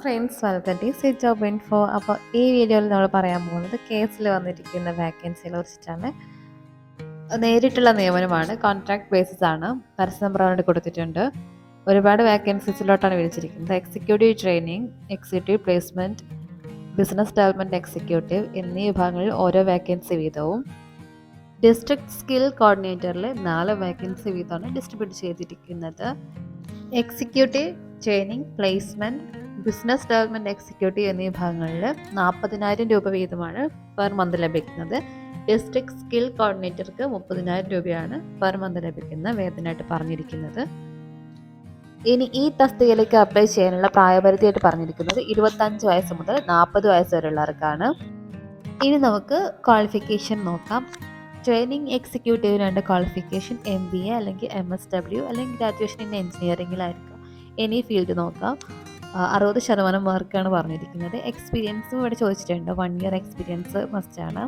Friends welcome to switch job info. അപ്പോൾ ഈ വീഡിയോയിൽ നമ്മൾ പറയാൻ പോകുന്നത് കേസിൽ വന്നിരിക്കുന്ന വാക്കൻസിയെ കുറിച്ചിട്ടാണ്. നേരിട്ടുള്ള നിയമനമാണ്, കോൺട്രാക്ട് ബേസിസ് ആണ്. പരസ്യം പ്രവണത കൊടുത്തിട്ടുണ്ട്. ഒരുപാട് വാക്കൻസീസിലോട്ടാണ് വിളിച്ചിരിക്കുന്നത്. Executive training, executive placement, business development executive എന്നീ വിഭാഗങ്ങളിൽ ഓരോ വാക്കൻസി വീതവും. ഡിസ്ട്രിക്ട് സ്കിൽ കോർഡിനേറ്ററിൽ 4 വാക്കൻസി വീതമാണ് ഡിസ്ട്രിബ്യൂട്ട് ചെയ്തിരിക്കുന്നത്. Executive training, placement, business development executive എന്നീ വിഭാഗങ്ങളിൽ 40,000 രൂപ വീതമാണ് പെർ മന്ത് ലഭിക്കുന്നത്. ഡിസ്ട്രിക്ട് സ്കിൽ കോർഡിനേറ്റർക്ക് 30,000 രൂപയാണ് പെർ മന്ത് ലഭിക്കുന്ന വേതനമായിട്ട് പറഞ്ഞിരിക്കുന്നത്. ഇനി ഈ തസ്തികയിലേക്ക് അപ്ലൈ ചെയ്യാനുള്ള പ്രായപരിധിയായിട്ട് പറഞ്ഞിരിക്കുന്നത് 25 വയസ്സ് മുതൽ 40 വയസ്സ് വരെയുള്ളവർക്കാണ്. ഇനി നമുക്ക് ക്വാളിഫിക്കേഷൻ നോക്കാം. ട്രെയിനിങ് എക്സിക്യൂട്ടീവിന് ക്വാളിഫിക്കേഷൻ MBA അല്ലെങ്കിൽ MSW അല്ലെങ്കിൽ ഗ്രാജുവേഷൻ ഇൻ എഞ്ചിനീയറിംഗിലായിരിക്കും. എനി ഫീൽഡ് നോക്കാം. 60% മാർക്കാണ് പറഞ്ഞിരിക്കുന്നത്. എക്സ്പീരിയൻസും ഇവിടെ ചോദിച്ചിട്ടുണ്ട്. 1 ഇയർ എക്സ്പീരിയൻസ് മസ്റ്റാണ്.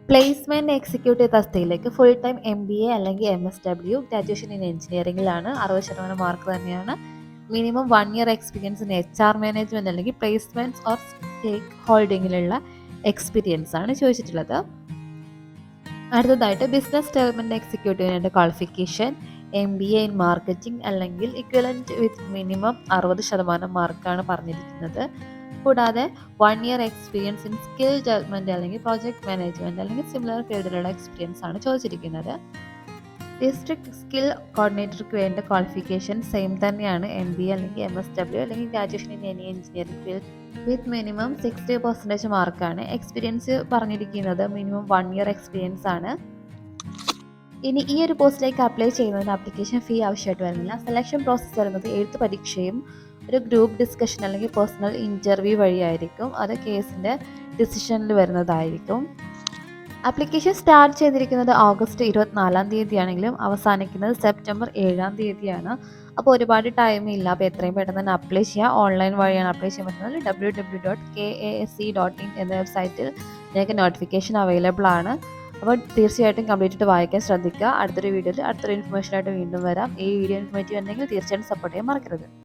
പ്ലേസ്മെൻറ്റ് എക്സിക്യൂട്ടീവ് തസ്തികയിലേക്ക് ഫുൾ ടൈം MBA അല്ലെങ്കിൽ MSW ഗ്രാജുവേഷൻ ഇൻ എഞ്ചിനീയറിംഗിലാണ്. 60% മാർക്ക് തന്നെയാണ്. Minimum 1 year experience in HR management അല്ലെങ്കിൽ പ്ലേസ്മെൻറ്റ്സ് ഓർ സ്റ്റേക്ക് ഹോൾഡിങ്ങിലുള്ള എക്സ്പീരിയൻസ് ആണ് ചോദിച്ചിട്ടുള്ളത്. അടുത്തതായിട്ട് ബിസിനസ് ഡെവലപ്മെൻറ്റ് എക്സിക്യൂട്ടീവിൻ്റെ ക്വാളിഫിക്കേഷൻ MBA ഇൻ മാർക്കറ്റിംഗ് അല്ലെങ്കിൽ ഇക്വലൻറ്റ് വിത്ത് മിനിമം 60% മാർക്കാണ് പറഞ്ഞിരിക്കുന്നത്. കൂടാതെ 1 year experience in skill development അല്ലെങ്കിൽ പ്രോജക്റ്റ് മാനേജ്മെൻറ്റ് അല്ലെങ്കിൽ സിമിലർ ഫീൽഡിലുള്ള എക്സ്പീരിയൻസ് ആണ് ചോദിച്ചിരിക്കുന്നത്. ഡിസ്ട്രിക്ട് സ്കിൽ കോർഡിനേറ്റർക്ക് വേണ്ട ക്വാളിഫിക്കേഷൻ സെയിം തന്നെയാണ്. MBA അല്ലെങ്കിൽ MSW അല്ലെങ്കിൽ graduation in any engineering field with minimum 60% മാർക്കാണ്. എക്സ്പീരിയൻസ് പറഞ്ഞിരിക്കുന്നത് മിനിമം 1 ഇയർ എക്സ്പീരിയൻസ് ആണ്. ഇനി ഈ ഒരു പോസ്റ്റിലേക്ക് അപ്ലൈ ചെയ്യുന്നതിന് ആപ്ലിക്കേഷൻ ഫീ ആവശ്യമായിട്ട് വരുന്നില്ല. സെലക്ഷൻ പ്രോസസ്സ് വരുന്നത് എഴുത്ത് പരീക്ഷയും ഒരു ഗ്രൂപ്പ് ഡിസ്കഷൻ അല്ലെങ്കിൽ പേഴ്സണൽ ഇൻ്റർവ്യൂ വഴിയായിരിക്കും. അത് കേസിൻ്റെ ഡിസിഷനിൽ വരുന്നതായിരിക്കും. ആപ്ലിക്കേഷൻ സ്റ്റാർട്ട് ചെയ്തിരിക്കുന്നത് ഓഗസ്റ്റ് 24-ാം തീയതിയാണെങ്കിലും അവസാനിക്കുന്നത് സെപ്റ്റംബർ 7-ാം തീയതിയാണ്. അപ്പോൾ ഒരുപാട് ടൈമില്ല. അപ്പോൾ എത്രയും പെട്ടെന്ന് തന്നെ അപ്ലൈ ചെയ്യുക. ഓൺലൈൻ വഴിയാണ് അപ്ലൈ ചെയ്യാൻ പറ്റുന്നത്. www.kasc.in എന്ന വെബ്സൈറ്റിൽ നിങ്ങൾക്ക് നോട്ടിഫിക്കേഷൻ അവൈലബിൾ ആണ്. അപ്പോൾ തീർച്ചയായിട്ടും കംപ്ലീറ്റ് ആയിട്ട് വായിക്കാൻ ശ്രദ്ധിക്കുക. അടുത്തൊരു വീഡിയോയിൽ അടുത്തൊരു ഇൻഫർമേഷനായിട്ട് വീണ്ടും വരാം. ഈ വീഡിയോ ഇൻഫോർമേറ്റീവ് ഉണ്ടെങ്കിൽ തീർച്ചയായിട്ടും സപ്പോർട്ട് ചെയ്യാൻ മറക്കരുത്.